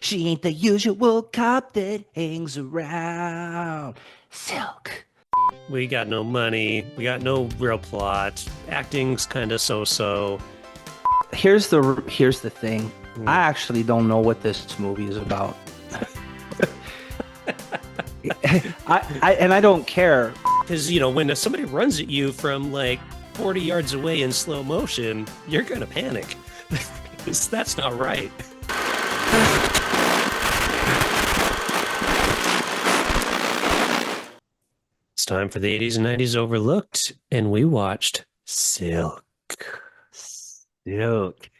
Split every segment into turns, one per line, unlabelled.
She ain't the usual cop that hangs around. Silk.
We got no money. We got no real plot. Acting's kind of so-so.
Here's the thing. I
Mm.
actually don't know what this movie is about. I don't care.
Because, when somebody runs at you from like 40 yards away in slow motion, you're going to panic. Because that's not right. It's time for the 80s and 90s Overlooked, and we watched Silk,
Silk.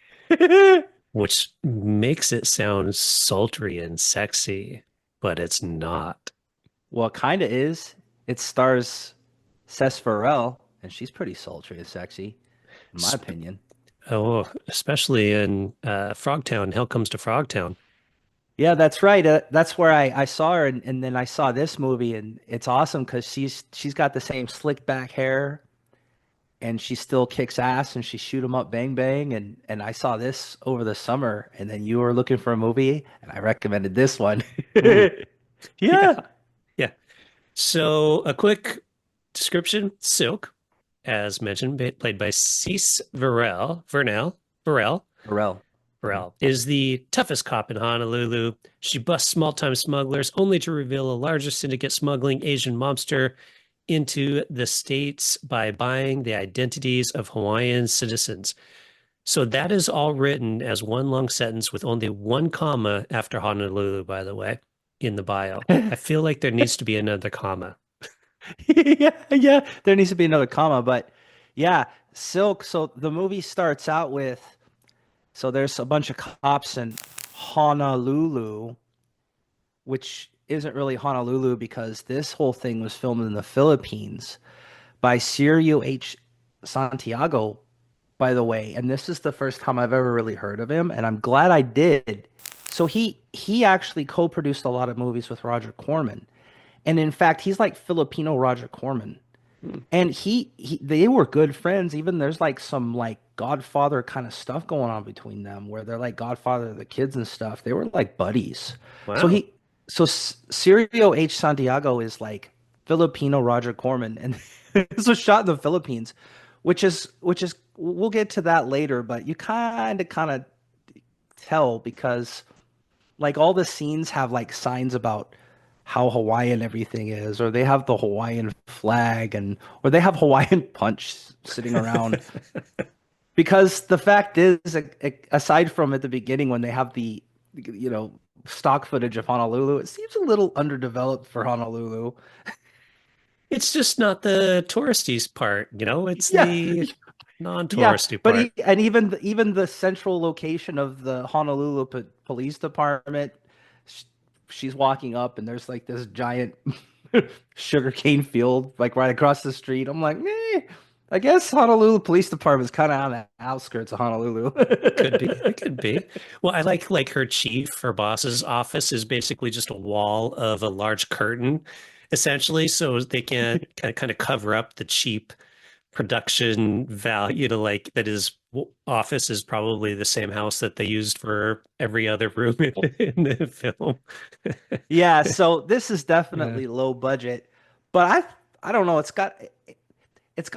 which makes it sound sultry and sexy, but it's not.
Well, it kind of is. It stars Cec Verrell, and she's pretty sultry and sexy, in my
Sp-
opinion.
Oh, especially in Frogtown. Hell comes to Frogtown.
Yeah, that's right. That's where I saw her, and then I saw this movie, and it's awesome because she's got the same slick back hair, and she still kicks ass, and she shoot 'em up, bang bang, and I saw this over the summer, and then you were looking for a movie, and I recommended this one.
Mm,
Yeah.
yeah, yeah. So, a quick description: Silk, as mentioned, played by Cec
Pharrell. Mhm.
Verrell, is the toughest cop in Honolulu. She busts small-time smugglers, only to reveal a larger syndicate smuggling Asian mobster into the States by buying the identities of Hawaiian citizens. So that is all written as one long sentence with only one comma after Honolulu, by the way, in the bio. I feel like there needs to be another comma.
Yeah, yeah. There needs to be another comma, but yeah, Silk. So the movie starts out with so there's a bunch of cops in Honolulu, which isn't really Honolulu because this whole thing was filmed in the Philippines by Cirio H. Santiago, by the way. And this is the first time I've ever really heard of him, and I'm glad I did. So he actually co-produced a lot of movies with Roger Corman. And in fact, he's like Filipino Roger Corman.
Hmm.
And he they were good friends. Even there's like some like Godfather kind of stuff going on between them where they're like Godfather of the kids and stuff. They were like buddies. So
Wow.
he so Cirio H. Santiago is like Filipino Roger Corman, and this was shot in the Philippines, which is we'll get to that later, but you kind of tell because like all the scenes have like signs about how Hawaiian everything is, or they have the Hawaiian flag, and or they have Hawaiian punch sitting around. Because the fact is, aside from at the beginning when they have the, you know, stock footage of Honolulu, it seems a little underdeveloped for Honolulu.
It's just not the touristy part, it's
Yeah,
the
yeah,
non-touristy
but
part.
even the central location of the Honolulu Police Department, sh she's walking up and there's like this giant sugarcane field like right across the street. I'm like, I guess Honolulu Police Department is kind of on the outskirts of Honolulu.
It could be. It could be. Well, I like her chief, her boss's office is basically just a wall of a large curtain, essentially, so they can't kind of cover up the cheap production value to like that his office is probably the same house that they used for every other room in the film.
Yeah, so this is
Yeah.
definitely low budget, but I don't know. It's got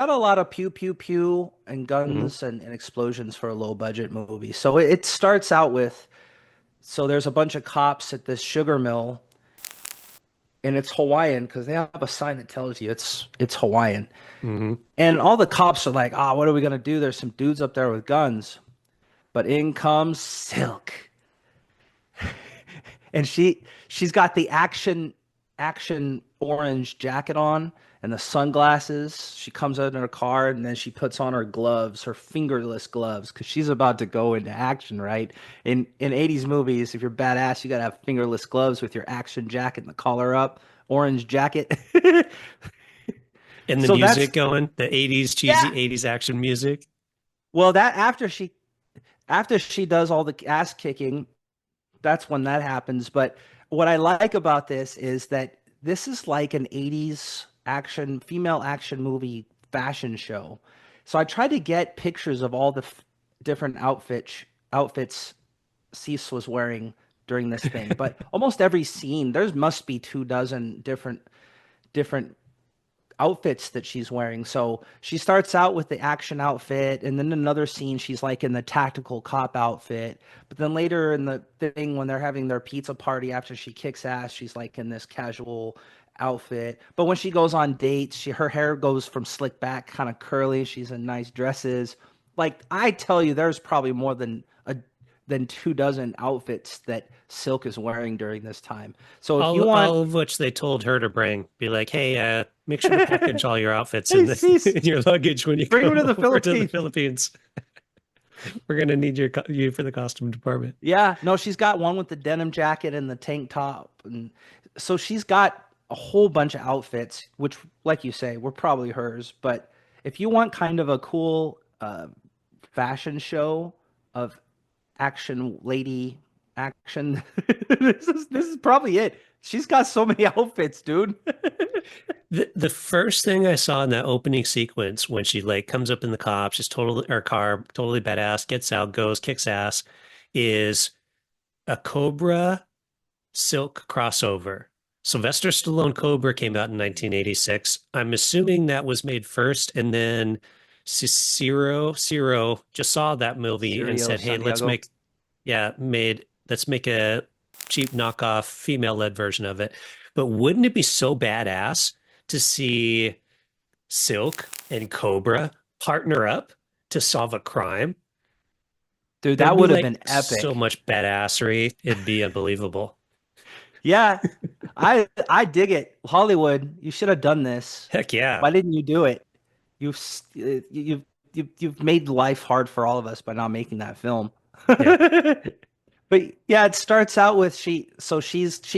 a lot of pew pew pew and
Mhm.
guns and explosions for a low budget movie. So it starts out with so there's a bunch of cops at this sugar mill, and it's Hawaiian because they have a sign that tells you it's Hawaiian.
Mhm.
And all the cops are like, "Ah, what are we gonna do? There's some dudes up there with guns." But in comes Silk, and she's got the action orange jacket on and the sunglasses. She comes out in her car and then she puts on her gloves, her fingerless gloves, because she's about to go into action, right? In 80s movies, if you're badass, you gotta have fingerless gloves with your action jacket and the collar up, orange jacket.
And the
So
music
that's
going, the 80s cheesy
yeah.
80s action music.
Well, that after she does all the ass kicking, that's when that happens. But what I like about this is that this is like an 80s action, female action movie fashion show. So I tried to get pictures of all the different outfits Cease was wearing during this thing. But almost every scene, there's must be 2 dozen different outfits that she's wearing. So she starts out with the action outfit, and then another scene she's like in the tactical cop outfit. But then later in the thing when they're having their pizza party after she kicks ass, she's like in this casual outfit. But when she goes on dates, her hair goes from slick back, kind of curly. She's in nice dresses. Like I tell you, there's probably more than 2 dozen outfits that Silk is wearing during this time. So if you want,
All of which they told her to bring. Be like, hey, make sure to package all your outfits
hey,
in the
Cease,
in your luggage when you
bring me
come
to the
over to the
Philippines.
Philippines. We're gonna need you for the costume department.
Yeah, no, she's got one with the denim jacket and the tank top, and so she's got a whole bunch of outfits, which, like you say, were probably hers. But if you want kind of a cool fashion show of action lady action, this is probably it. She's got so many outfits, dude.
The first thing I saw in that opening sequence when she like comes up in the cop, she's totally her car, totally badass, gets out, goes, kicks ass, is a Cobra Silk crossover. Sylvester Stallone Cobra came out in 1986. I'm assuming that was made first, and then Ciro just saw that movie and
Cirio
said, "Hey,
Santiago.
let's make a cheap knockoff female-led version of it." But wouldn't it be so badass to see Silk and Cobra partner up to solve a crime?
Dude,
There'd
that
be
would have
like
been
so
epic.
much badassery. It'd be unbelievable.
Yeah, I dig it. Hollywood, you should have done this.
Heck yeah.
Why didn't you do it? You've made life hard for all of us by not making that film.
Yeah.
But yeah, it starts out with she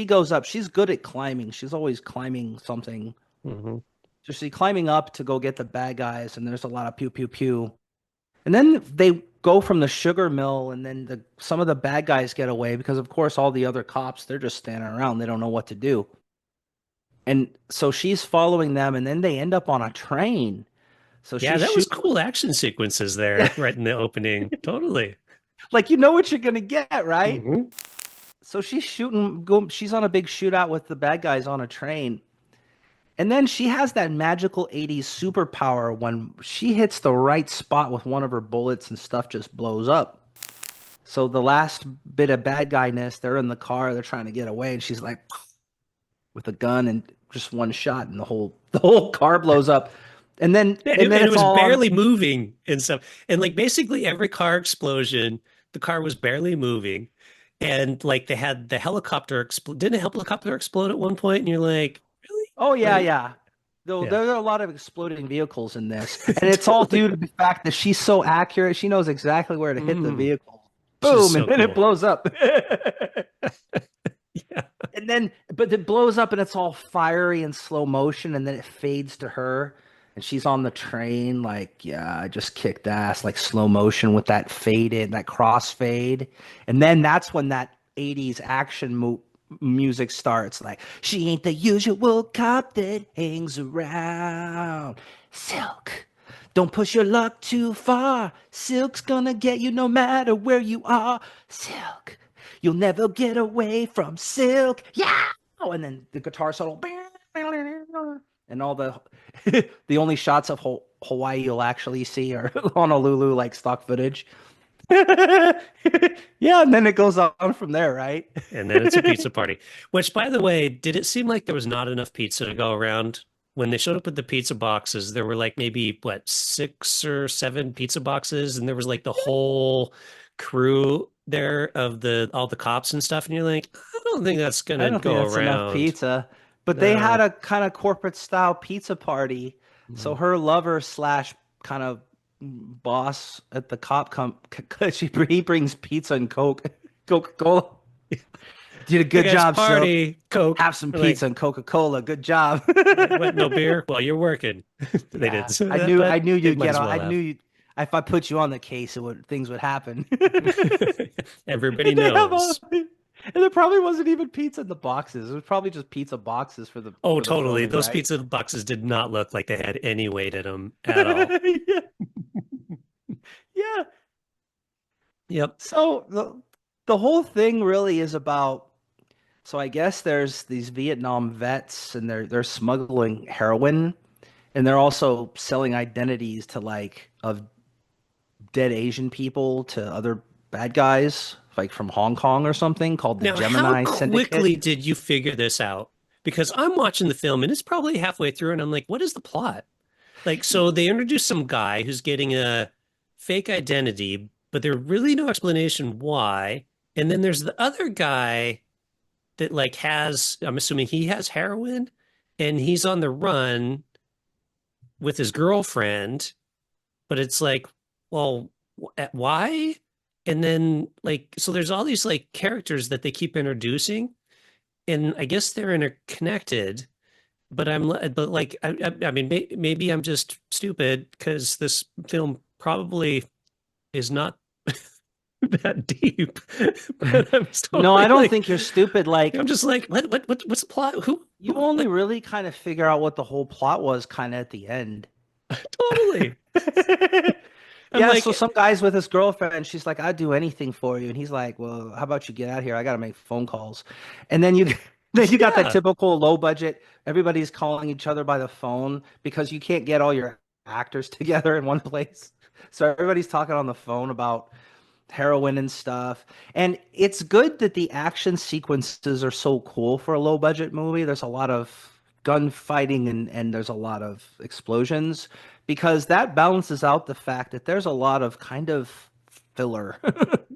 goes up. She's good at climbing. She's always climbing something.
Hmm.
So she's climbing up to go get the bad guys, and there's a lot of pew pew pew. And then they go from the sugar mill, and then some of the bad guys get away because, of course, all the other cops they're just standing around. They don't know what to do. And so she's following them, and then they end up on a train. So
Yeah,
she's
that was
shooting,
cool action sequences there right in the opening. Totally.
like you know what you're gonna get, right?
Hmm.
So she's shooting, she's on a big shootout with the bad guys on a train. And then she has that magical 80s superpower when she hits the right spot with one of her bullets and stuff just blows up. So the last bit of bad guyness, they're in the car, they're trying to get away, and she's like with a gun and just one shot and the whole car blows up. And then
And
and then
it
it's
was
all on.
barely moving and stuff. And like basically every car explosion, the car was barely moving. And like they had the helicopter explode. Didn't a helicopter explode at one point? And you're like, really?
Oh yeah,
Like,
yeah. Though
yeah,
there are a lot of exploding vehicles in this, and it's all due to
totally.
the fact that she's so accurate. She knows exactly where to hit the
Mm,
vehicle.
she's
Boom, and
so
then it
cool.
blows up.
Yeah.
And then, but it blows up and it's all fiery and slow motion, and then it fades to her, and she's on the train, like, yeah, I just kicked ass, like slow motion with that faded, that crossfade. And then that's when that 80s action music starts, like, she ain't the usual cop that hangs around. Silk. Don't push your luck too far. Silk's gonna get you no matter where you are. Silk. You'll never get away from Silk. Yeah. Oh, and then the guitar solo. And all the only shots of Hawaii you'll actually see are Honolulu like stock footage. Yeah, and then it goes on from there, right?
And then it's a pizza party. Which, by the way, did it seem like there was not enough pizza to go around? When they showed up with the pizza boxes, there were like maybe what, 6 or 7 pizza boxes, and there was like the whole crew there of the all the cops and stuff. And you're like, I don't think that's
I
gonna
don't think
go
that's enough
around.
pizza. But they had
No.
a kind of corporate style pizza party. So
Mhm.
her lover slash kind of boss at the he brings pizza and Coca-Cola. Did a
Hey
good
guys,
job, Silk.
party, Coke.
Have some pizza
Like,
and Coca-Cola. Good job.
what, no beer? Well, you're working. They did
Yeah,
so
I
that,
knew I
but
knew
they
you'd
might
get
as
on.
well
I knew
have.
you if I put you on the case, things would happen.
Everybody
And they have all
knows.
and there probably wasn't even pizza in the boxes. It was probably just pizza boxes for the
Oh,
for the
totally.
filming,
Those
right?
pizza boxes did not look like they had any weight in them at all.
Yeah. Yeah.
Yep.
So the whole thing really is about. So I guess there's these Vietnam vets, and they're smuggling heroin, and they're also selling identities to like of dead Asian people to other bad guys, like from Hong Kong or something, called the
Now, how
Gemini Syndicate.
quickly did you figure this out? Because I'm watching the film and it's probably halfway through, and I'm like, what is the plot? Like, so they introduce some guy who's getting a fake identity, but there's really no explanation why. And then there's the other guy that like has, I'm assuming he has heroin and he's on the run with his girlfriend, but it's like, well, why? And then like, so there's all these like characters that they keep introducing, and I guess they're interconnected. But like, I mean, maybe I'm just stupid because this film probably is not that deep. But I'm
No,
totally
I don't
like,
think you're stupid.
I'm
Like,
just like, what's the plot?
you
Who,
only
like,
really kind of figure out what the whole plot was kind of at the end.
totally. I'm
Yeah, so
like,
some guy's with his girlfriend. She's like, "I'd do anything for you," and he's like, "Well, how about you get out here? I got to make phone calls." And then you then you got that
yeah,
typical low budget. Everybody's calling each other by the phone because you can't get all your actors together in one place. So everybody's talking on the phone about heroin and stuff. And it's good that the action sequences are so cool for a low budget movie. There's a lot of gunfighting and there's a lot of explosions because that balances out the fact that there's a lot of kind of filler.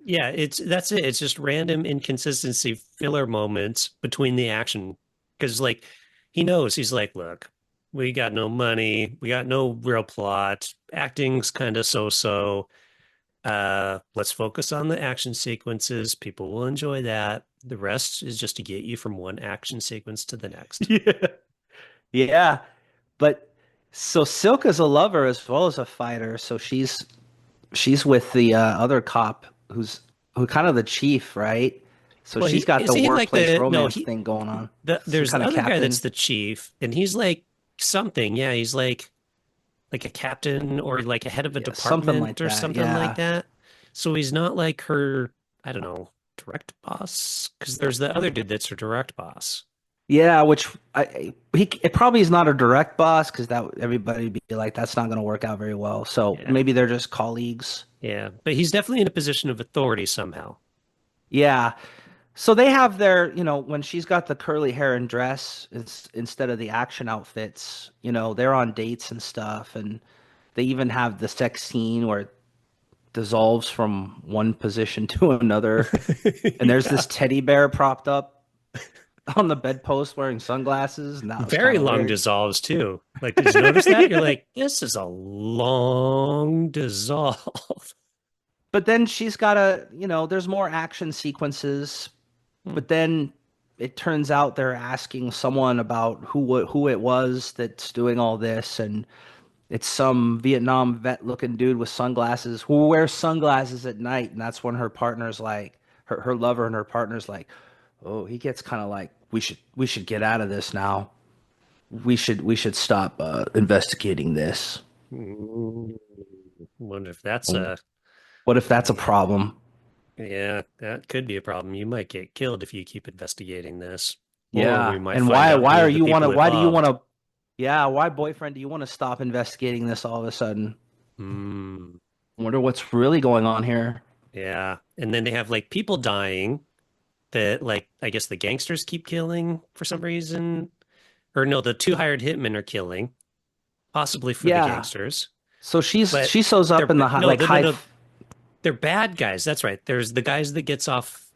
yeah. That's it. It's just random inconsistency filler moments between the action because like he knows he's like, look, we got no money, we got no real plot, acting's kind of so-so. Let's focus on the action sequences. People will enjoy that. The rest is just to get you from one action sequence to the next.
Yeah. Yeah. But so Silk is a lover as well as a fighter. So she's with the other cop who kind of the chief, right? So
Well,
she's got
is
the
he like
workplace
the no,
romance
he
thing going on. Some
there's
kind
the
of
other guy that's
captain.
the chief, and he's like something. Yeah, he's like a captain or like a head of a
Yeah, something
department
like
or
that.
something like
Yeah.
that. So he's not like her, I don't know, direct boss. Because there's the other dude that's her direct boss.
Yeah, which it probably is not a direct boss because that everybody would be like that's not going to work out very well. So
Yeah.
maybe they're just colleagues.
Yeah. But he's definitely in a position of authority somehow.
Yeah. So they have their, when she's got the curly hair and dress instead of the action outfits, they're on dates and stuff, and they even have the sex scene where it dissolves from one position to another. And there's
Yeah.
this teddy bear propped up on the bedpost wearing sunglasses, and that was kind
Very
of
long
weird.
dissolves too. Like, did you notice that? You're like, this is a long dissolve.
But then she's got there's more action sequences, but then it turns out they're asking someone about who it was that's doing all this, and it's some Vietnam vet looking dude with sunglasses who wears sunglasses at night, and that's when her partner's like her lover and her partner's like, "Oh, he gets kind of like we should get out of this now. We should stop investigating this."
Wonder if that's a
What if that's a problem?
yeah, that could be a problem. You might get killed if you keep investigating this, or we
Yeah.
might
And
find
why
out
why
who
are
are the
you want to
people
why do you want
involved.
to yeah, why boyfriend do you want to stop investigating this all of a sudden?
Hmm.
I wonder what's really going on here.
Yeah, and then they have like people dying that like I guess the gangsters keep killing for some reason, or no, the two hired hitmen are killing, possibly for the
Yeah.
gangsters,
So
but
she shows up
they're
in the
no,
like
no, no,
high
no, they're bad guys. That's right. There's the guys that gets off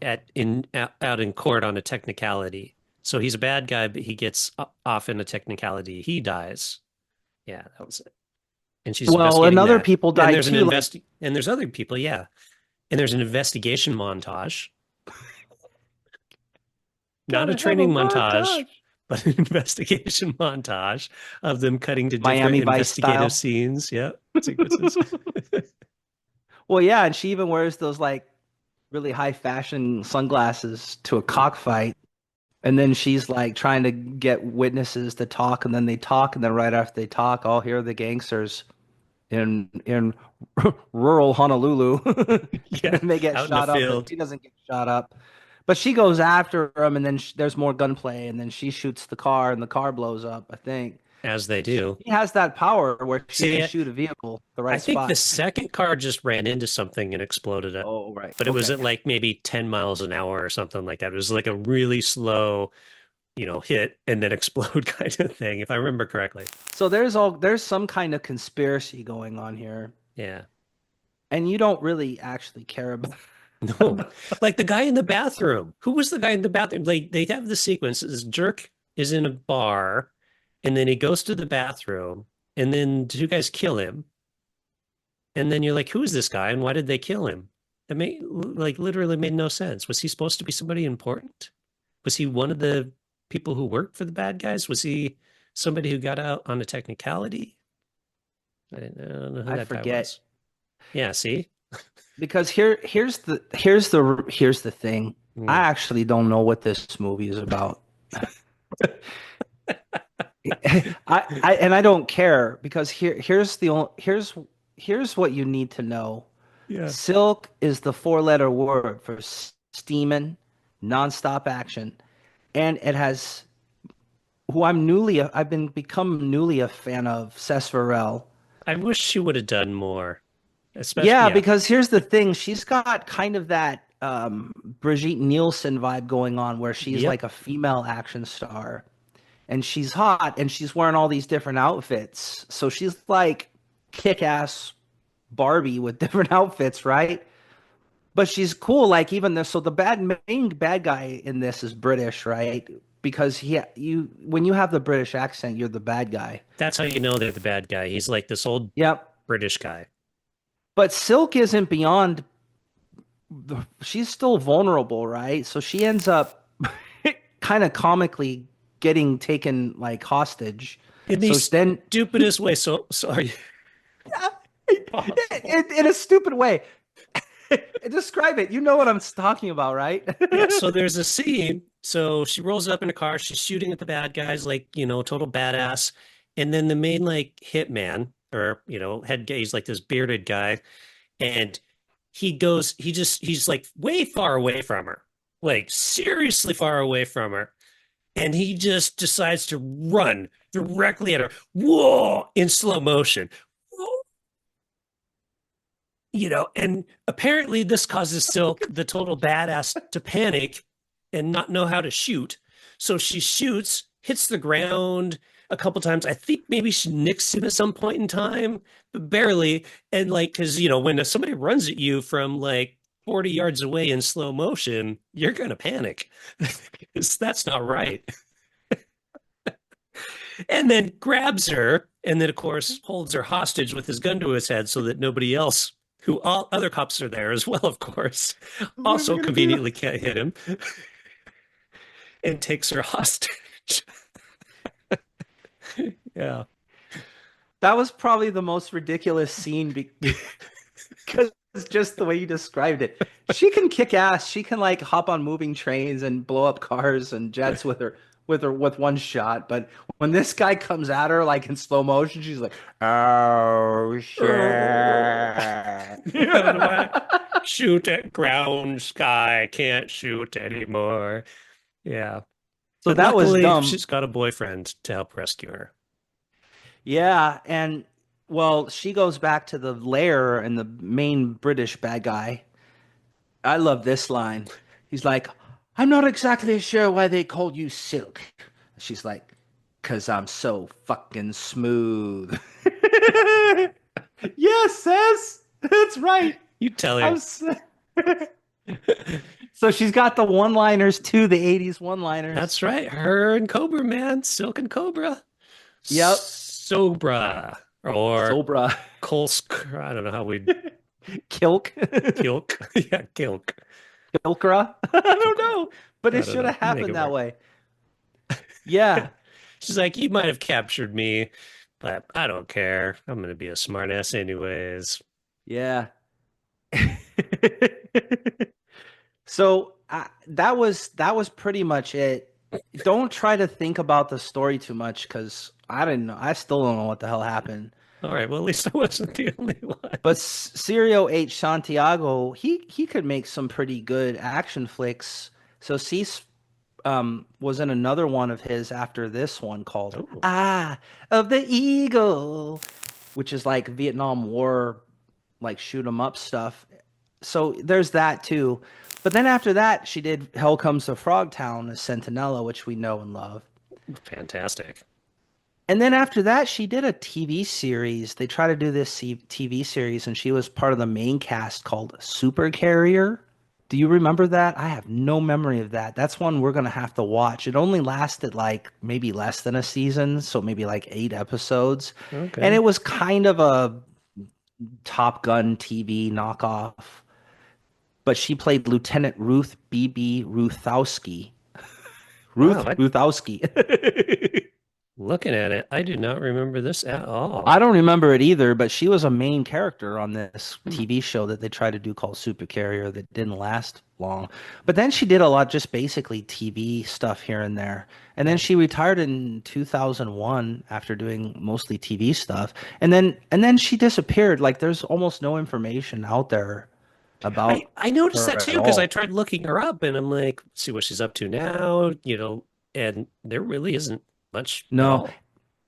out in court on a technicality. So he's a bad guy, but he gets off in a technicality. He dies. Yeah, that was it. And she's
well, and
investigating
other
that.
people
And
die
there's
too. Like,
and there's other people, yeah. And there's an investigation montage, not a
gotta have a
training montage,
montage.
but an investigation montage of them cutting to different
Miami Vice
investigative
style.
scenes. Yeah, sequences.
Well, yeah, and she even wears those like really high fashion sunglasses to a cockfight. And then she's like trying to get witnesses to talk, and then they talk, and then right after they talk, oh, here are the gangsters. in rural Honolulu,
Yeah,
and they get
out in the
shot up, but
field
she doesn't get shot up. But she goes after him, and then there's more gunplay, and then she shoots the car, and the car blows up, I think.
as they
She
do.
has that power where she can
See,
shoot a vehicle the
I
right
think the
spot.
second car just ran into something and exploded it,
Oh, right.
but it was
Okay.
at like maybe 10 miles an hour or something like that. It was like a really slow, hit and then explode kind of thing, if I remember correctly.
So there's some kind of conspiracy going on here,
Yeah.
and you don't really actually care about.
No, like the guy in the bathroom. Who was the guy in the bathroom? Like they have the sequence. This jerk is in a bar, and then he goes to the bathroom, and then two guys kill him. And then you're like, who is this guy, and why did they kill him? It made like literally made no sense. Was he supposed to be somebody important? Was he one of the people who worked for the bad guys? Was he somebody who got out on a technicality? I don't know who
I
that guy
forget
was. Yeah, see?
because here's the thing. I
Mm.
actually don't know what this movie is about. I don't care because here's what you need to know.
Yeah.
Silk is the four-letter word for steaming, nonstop action, and it has who I've been become newly a fan of, Cec Verrell.
I wish she would have done more. Especially,
Yeah,
yeah.
because here's the thing, she's got kind of that Brigitte Nielsen vibe going on where she's
Yep.
like a female action star and she's hot and she's wearing all these different outfits. So she's like kick-ass Barbie with different outfits, right? But she's cool. Like even this, so the main bad guy in this is British, right? Because you when you have the British accent, you're the bad guy.
That's how you know they're the bad guy. He's like this old
Yep.
British guy.
But Silk isn't beyond. She's still vulnerable, right? So she ends up kind of comically getting taken like hostage.
In the
So then,
stupidest way. So sorry. Possible.
in a stupid way, describe it. You know what I'm talking about, right?
Yeah, so there's a scene. So she rolls up in a car, she's shooting at the bad guys, like, total badass. And then the main, like, hitman, or, head guy, he's like this bearded guy. And he's like way far away from her, like seriously far away from her. And he just decides to run directly at her, whoa, in slow motion. And apparently this causes Silk, the total badass, to panic and not know how to shoot. So she shoots, hits the ground a couple times. I think maybe she nicks him at some point in time, but barely. And like, because, when somebody runs at you from like 40 yards away in slow motion, you're going to panic because that's not right. And then grabs her, and then, of course, holds her hostage with his gun to his head so that nobody else, who all other cops are there as well, of course,
What are we
also
gonna do?
conveniently can't hit him and takes her hostage. Yeah.
That was probably the most ridiculous scene because it's just the way you described it. She can kick ass. She can like hop on moving trains and blow up cars and jets with one shot. But when this guy comes at her like in slow motion, she's like, "Oh shit!"
Oh, shoot at ground sky. Can't shoot anymore. Yeah.
So
But
that was
luckily,
dumb.
she's got a boyfriend to help rescue her.
Yeah, and well, she goes back to the lair and the main British bad guy. I love this line. He's like, I'm not exactly sure why they called you Silk. She's like, because I'm so fucking smooth. Yes, sis. That's right.
You tell
I'm
her.
so... So she's got the one-liners too, the 80s one-liners.
That's right. Her and Cobra, man. Silk and Cobra.
Yep.
Sobra or
Sobra.
Kolsk. I don't know how we
Kilk.
kilk. Yeah, kilk.
Kilkra. I don't
Kilkra.
know. But
I
it
don't
should
know.
have
Make
happened
it
that
work.
way. Yeah.
She's like, you might have captured me, but I don't care. I'm gonna be a smartass anyways.
Yeah. So that was pretty much it. Don't try to think about the story too much because I didn't know. I still don't know what the hell happened.
All right. Well, at least I wasn't the only one.
But Cirio H. Santiago, he could make some pretty good action flicks. So Cease was in another one of his after this one called
Oh,
Eye of the Eagle, which is like Vietnam War, like shoot 'em up stuff. So there's that too. But then after that, she did Hell Comes to Frogtown as Sentinella, which we know and love.
fantastic.
And then after that, she did a TV series. They tried to do this TV series, and she was part of the main cast called Super Carrier. Do you remember that? I have no memory of that. That's one we're gonna have to watch. It only lasted like maybe less than a season, so maybe like 8 episodes. And
Okay.
it was kind of a Top Gun TV knockoff. But she played Lieutenant Ruth B.B. Ruthowski.
Wow.
Ruth Ruthowski.
Looking at it, I do not remember this at all.
I don't remember it either, but she was a main character on this
Hmm.
TV show that they tried to do called Super Carrier that didn't last long. But then she did a lot, just basically TV stuff here and there. And then
Yeah.
she retired in 2001 after doing mostly TV stuff. And then she disappeared. Like there's almost no information out there
I
about
I noticed
her
that
at
too because I
all.
tried looking her up and I'm like, see what she's up to now, and there really isn't much at
No,
all.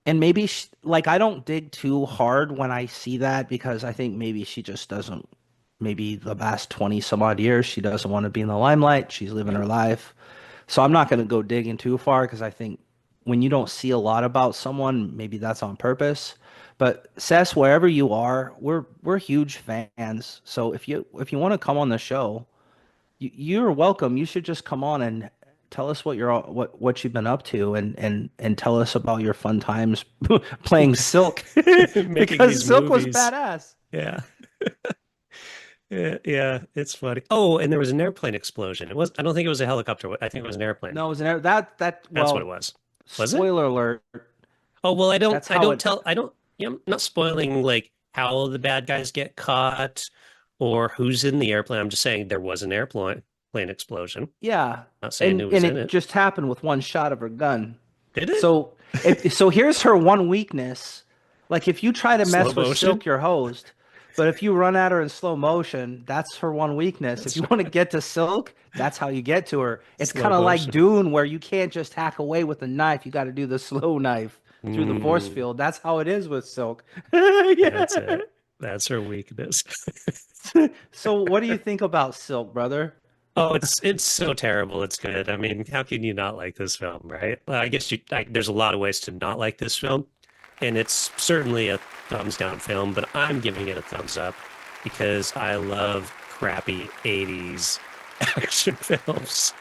and maybe like I don't dig too hard when I see that because I think maybe she just doesn't, maybe the past 20 some odd years, she doesn't want to be in the limelight. She's living
Yeah.
her life. So I'm not going to go digging too far because I think when you don't see a lot about someone, maybe that's on purpose. But Cess, wherever you are, we're huge fans. So if you want to come on the show, you're welcome. You should just come on and tell us what you've been up to and tell us about your fun times playing Silk
Making
because
these
Silk was
movies.
badass.
Yeah. Yeah, yeah, it's funny. Oh, and there was an airplane explosion. I don't think it was a helicopter. I think it was an airplane.
No, it was that
That's what it
well,
was. Was it?
spoiler alert.
Oh, well,
That's how it
I'm not spoiling like how the bad guys get caught or who's in the airplane. I'm just saying there was an plane explosion.
Yeah,
Not saying
and
who was
and
in
it
it.
just happened with one shot of her gun.
Did it?
So so here's her one weakness. Like if you try to
Slow
mess with
motion?
Silk, you're hosed. But if you run at her in slow motion, that's her one weakness. If
That's
you want to get to Silk, that's how you get to her. It's
slow
kind of like
motion.
Dune, where you can't just hack away with a knife. You got to do the slow knife through the force
Mm,
field. That's how it is with Silk. Yeah.
that's it. That's her weakness.
So what do you think about Silk, brother?
Oh, it's so terrible. It's good. I mean, how can you not like this film, right? Well, there's a lot of ways to not like this film, and it's certainly a thumbs down film, but I'm giving it a thumbs up because I love crappy 80s action films.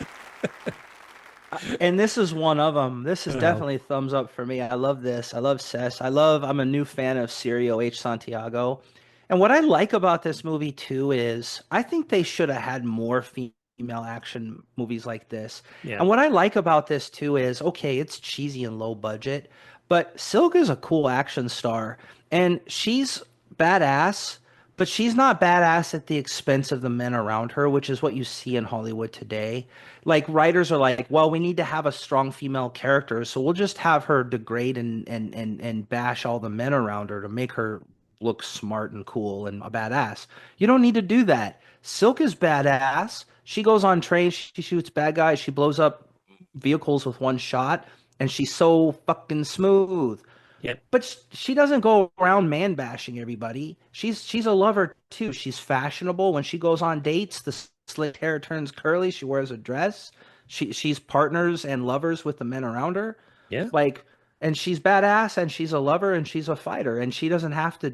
And this is one of them. This is
Oh,
definitely a thumbs up for me. I love this. I love Cess. I'm a new fan of Cirio H. Santiago. And what I like about this movie too is I think they should have had more female action movies like this.
yeah,
And what I like about this too is okay, it's cheesy and low budget, but Silk is a cool action star and she's badass, but she's not badass at the expense of the men around her, which is what you see in Hollywood today. Like writers are like, well, we need to have a strong female character, so we'll just have her degrade and bash all the men around her to make her look smart and cool and a badass. You don't need to do that. Silk is badass. She goes on trains, she shoots bad guys, she blows up vehicles with one shot, and she's so fucking smooth.
yep,
But she doesn't go around man bashing everybody. She's a lover too. She's fashionable. When she goes on dates, the slick hair turns curly. She wears a dress. She's partners and lovers with the men around her.
yeah.
Like, and she's badass and she's a lover and she's a fighter and she doesn't have to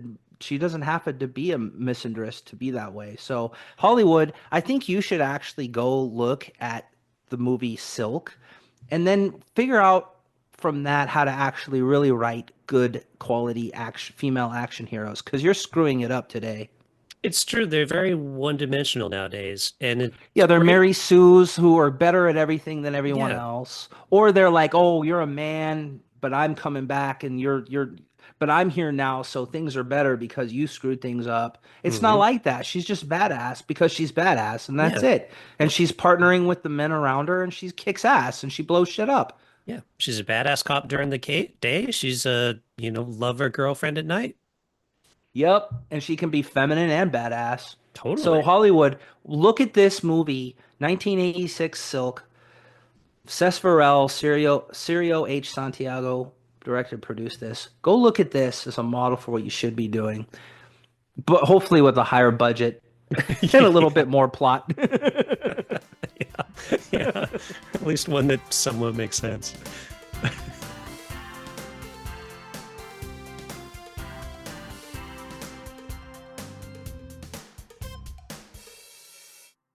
be a misandrist to be that way. So Hollywood, I think you should actually go look at the movie Silk and then figure out from that how to actually really write good quality action female action heroes because you're screwing it up today.
It's true. They're very one-dimensional nowadays, and it's
Yeah, they're
great.
Mary Sue's who are better at everything than everyone
Yeah.
else, or they're like, "Oh, you're a man, but I'm coming back, and but I'm here now, so things are better because you screwed things up." It's not
Hmm.
like that. She's just badass because she's badass, and that's
Yeah.
it. And she's partnering with the men around her, and she kicks ass, and she blows shit up.
Yeah. She's a badass cop during the day. She's a, lover girlfriend at night.
Yep, and she can be feminine and badass. So
Totally.
Hollywood, look at this movie, 1986 Silk. Cec Verrell, Cirio H. Santiago directed, produced this. Go look at this as a model for what you should be doing, but hopefully with a higher budget and a little
Yeah.
bit more plot.
Yeah. Yeah. At least one that somewhat makes sense.